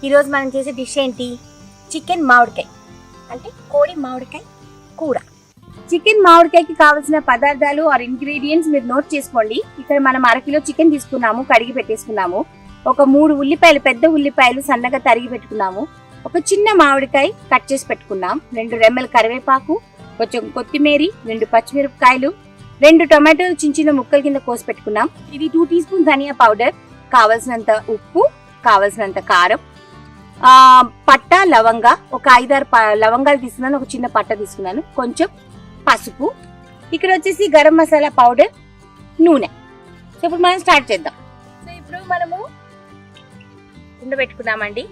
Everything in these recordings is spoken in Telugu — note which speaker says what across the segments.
Speaker 1: ఈరోజు మనం చేసే డిష్ ఏంటి? చికెన్ మామిడికాయ, అంటే కోడి మామిడికాయ కూర. చికెన్ మామిడికాయకి కావాల్సిన పదార్థాలు ఆర్ ఇంగ్రీడియంట్స్ మీరు నోట్ చేసుకోండి. ఇక్కడ మనం 1/2 కిలో చికెన్ తీసుకున్నాము, కడిగి పెట్టేసుకున్నాము. ఒక 3 ఉల్లిపాయలు, పెద్ద ఉల్లిపాయలు సన్నగా తరిగి పెట్టుకున్నాము. ఒక చిన్న మామిడికాయ కట్ చేసి పెట్టుకున్నాం. 2 రెమ్మల కరివేపాకు, కొంచెం కొత్తిమీర, 2 పచ్చిమిరపకాయలు, 2 టొమాటోలు చిన్న ముక్కల కింద కోసి పెట్టుకున్నాం. ఇది 2 టీ స్పూన్ ధనియా పౌడర్, కావలసినంత ఉప్పు, కావలసినంత కారం, పట్ట లవంగ, ఒక 5-6 లవంగాలు తీసుకున్నాను, ఒక చిన్న పట్ట తీసుకున్నాను, కొంచెం పసుపు, ఇక్కడ వచ్చేసి గరం మసాలా పౌడర్, నూనె. సో ఇప్పుడు మనం స్టార్ట్ చేద్దాం. సో ఇప్పుడు మనము ఉండబెట్టుకున్నామండి.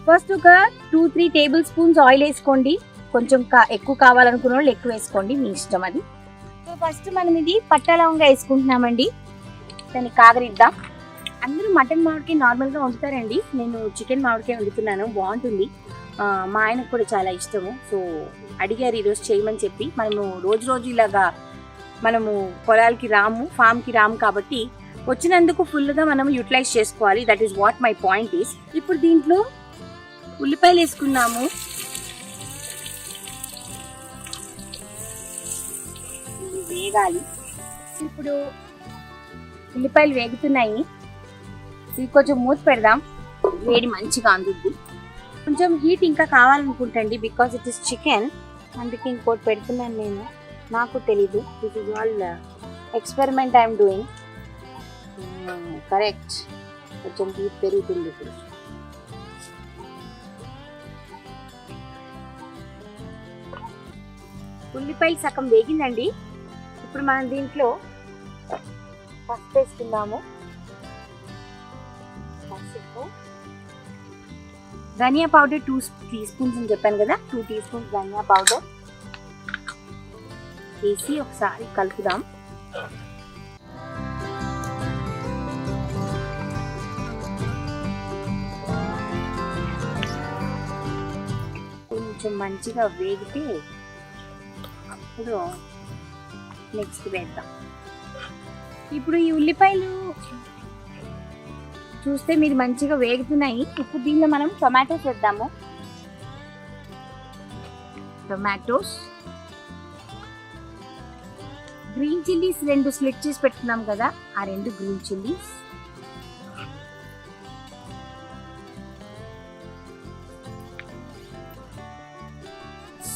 Speaker 1: ఫస్ట్ ఒక 2-3 టేబుల్ స్పూన్స్ ఆయిల్ వేసుకోండి. కొంచెం ఎక్కువ కావాలనుకున్న వాళ్ళు ఎక్కువ వేసుకోండి, మీ ఇష్టం అది. సో ఫస్ట్ మనం ఇది పట్ట లవంగా వేసుకుంటున్నామండి. దాన్ని కాగరిద్దాం. అందరూ మటన్ మామిడికాయ నార్మల్గా వండుతారండి, నేను చికెన్ మామిడికాయ వండుతున్నాను, బాగుంటుంది. మా ఆయనకు కూడా చాలా ఇష్టము. సో అడిగారు ఈరోజు చేయమని చెప్పి. మనము రోజు ఇలాగా మనము పొలాలకి రాము, ఫామ్కి రాము, కాబట్టి వచ్చినందుకు ఫుల్గా మనం యూటిలైజ్ చేసుకోవాలి. That is what my point is. ఇప్పుడు దీంట్లో ఉల్లిపాయలు వేసుకున్నాము. వేగాలి. ఇప్పుడు ఉల్లిపాయలు వేగుతున్నాయి. ఇది కొంచెం మూత పెడదాం, వేడి మంచిగా అందుద్ది. కొంచెం హీట్ ఇంకా కావాలనుకుంటండి, బికాస్ ఇట్ ఇస్ చికెన్, అందుకే ఇంకోటి పెడుతున్నాను నేను. నాకు తెలీదు, this is all experiment I'm doing. Correct, కొంచెం హీట్ పెరుగుతుంది. ఇప్పుడు ఉల్లిపాయలు సగం వేగిందండి. ఇప్పుడు మనం దీంట్లో పసుపు వేసుకుందాము. ధనియా పౌడర్ 2 టీ స్పూన్స్ అని చెప్పాను కదా, 2 టీ స్పూన్స్ ధనియా పౌడర్ వేసి ఒకసారి కలుపుదాం. కొంచెం మంచిగా వేగితే ఇప్పుడు నెక్స్ట్ వేద్దాం. ఇప్పుడు ఈ ఉల్లిపాయలు చూస్తే మీరు మంచిగా వేగుతున్నాయి. ఇప్పుడు దీనిలో మనం టొమాటోస్ వేద్దాము. టొమాటోస్, గ్రీన్ చిల్లీస్ 2 స్లిట్ చేసి పెట్టుకున్నాం కదా, ఆ 2 గ్రీన్ చిల్లీస్,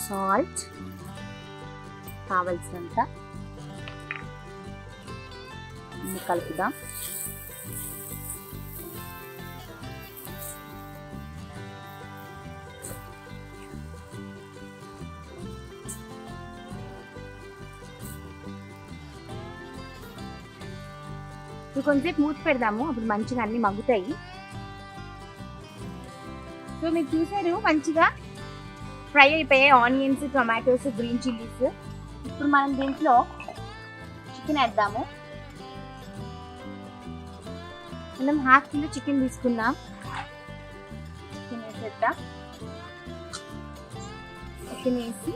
Speaker 1: సాల్ట్ కావలసినంత కలుపుదాం. కొంచెంసేపు మూత పెడదాము, అప్పుడు మంచిగా అన్ని మగ్గుతాయి. సో మీరు చూసారు మంచిగా ఫ్రై అయిపోయాయి ఆనియన్స్, టొమాటోస్, గ్రీన్ చిల్లీస్. ఇప్పుడు మనం దీంట్లో చికెన్ వేద్దాము. మనం 1/2 కిలో చికెన్ తీసుకున్నాం. చికెన్ వేసేద్దాం. చికెన్ వేసి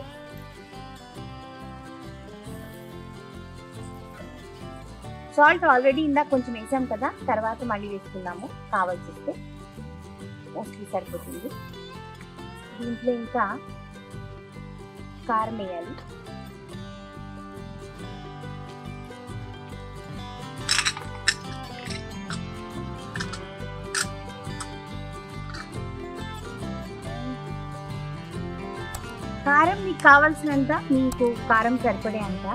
Speaker 1: సాల్ట్ ఆల్రెడీ ఇందాక కొంచెం వేసాం కదా, తర్వాత మళ్ళీ వేసుకుందాము కావాల్సి వస్తే. మోస్ట్లీ సరిపోతుంది. దీంట్లో ఇంకా కారం వేయాలి. కారం మీకు కావాల్సినంత, మీకు కారం సరిపడే అంత.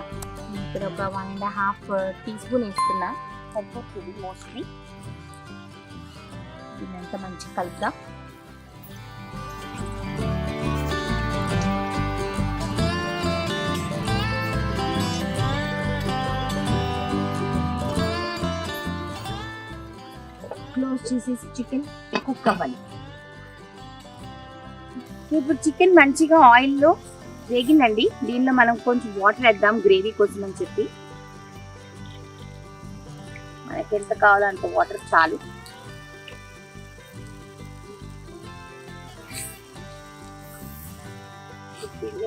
Speaker 1: ఇక్కడ ఒక 1.5 టీ స్పూన్ వేసుకున్నా, సరిపోతుంది మోస్ట్లీ. దీనంతా మంచిగా కలుపుదాం. క్లోజ్ చేసేసి చికెన్ కుక్ అవ్వాలి. ఇప్పుడు చికెన్ మంచిగా ఆయిల్లో వేగిందండి. దీనిలో మనం కొంచెం వాటర్ వేద్దాం, గ్రేవీ కోసం అని చెప్పి. మనకి ఎంత కావాలో అంత వాటర్ చాలు.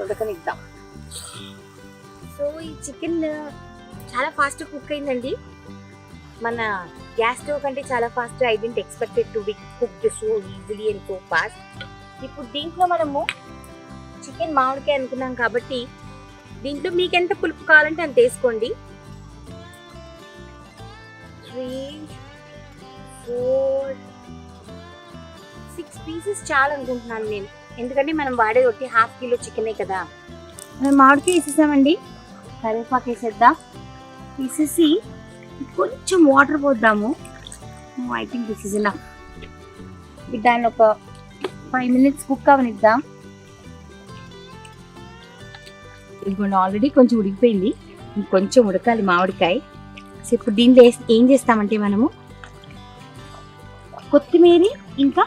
Speaker 1: ఉడకనిద్దాం. సో ఈ చికెన్ చాలా ఫాస్ట్ కుక్ అయిందండి. మన గ్యాస్ స్టవ్ కంటే చాలా fast. I didn't expected to cooked so easily and so fast. ఇప్పుడు దీంట్లో మనము చికెన్ మామిడికాయ అనుకున్నాం కాబట్టి దీంట్లో మీకు ఎంత పులుపు కావాలంటే అంత వేసుకోండి. 3, 4, 6 పీసెస్ చాలు అనుకుంటున్నాను నేను, ఎందుకంటే మనం వాడేది ఒకటి 1/2 కిలో చికెనే కదా. మనం మామిడికాయ వేసేసామండి, కరివేపాకు వేసేద్దాం. వేసేసి కొంచెం వాటర్ పోద్దాము. I think this is enough. దాన్ని ఒక 5 minutes కుక్ అవనిద్దాం. ఇదిగోండి ఆల్రెడీ కొంచెం ఉడికిపోయింది, ఇంకొంచెం ఉడకాలి మామిడికాయ. సో ఇప్పుడు దీంట్లో ఏం చేస్తామంటే మనము కొత్తిమీర ఇంకా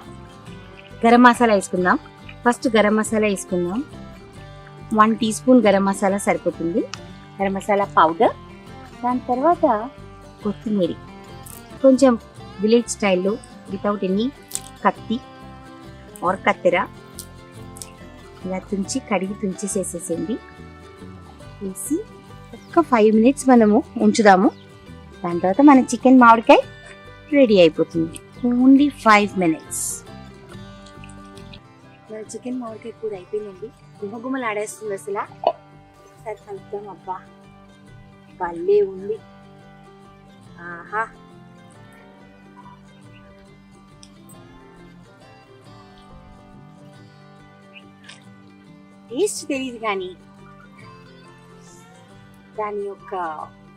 Speaker 1: గరం మసాలా వేసుకుందాం. ఫస్ట్ గరం మసాలా వేసుకుందాం. 1 teaspoon గరం మసాలా సరిపోతుంది, గరం మసాలా పౌడర్. దాని తర్వాత కొత్తిమీర కొంచెం విలేజ్ స్టైల్లో వితౌట్ ఎనీ కత్తి ఆర్ కత్తెర ఇలా కడిగి తుంచేసేసేసింది. వేసి ఒక్క 5 minutes మనము ఉంచుదాము. దాని తర్వాత మన చికెన్ మామిడికాయ రెడీ అయిపోతుంది. Only 5 minutes. మన చికెన్ మామిడికాయ కూడా అయిపోయిందండి, గుమ్మగుమ్మలు ఆడేస్తుంది అసలు. సరే కలుపుతాం. అబ్బా భలే ఉంది, ఆహా. టేస్ట్ తెలియదు కానీ దాని యొక్క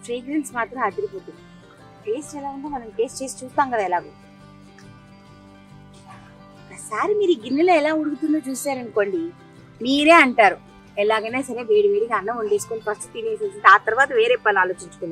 Speaker 1: ఫ్రేగ్రెన్స్ మాత్రం అదిరిపోతుంది. టేస్ట్ ఎలా ఉందో మనం టేస్ట్ చేసి చూస్తాం కదా ఎలాగో. ఒకసారి మీరు ఈ గిన్నెలో ఎలా ఉడుకుతుందో చూసారనుకోండి, మీరే అంటారు ఎలాగైనా సరే వేడి వేడిగా అన్నం వండేసుకొని ఫస్ట్ తినేసేసి ఆ తర్వాత వేరే పని ఆలోచించుకుందాం.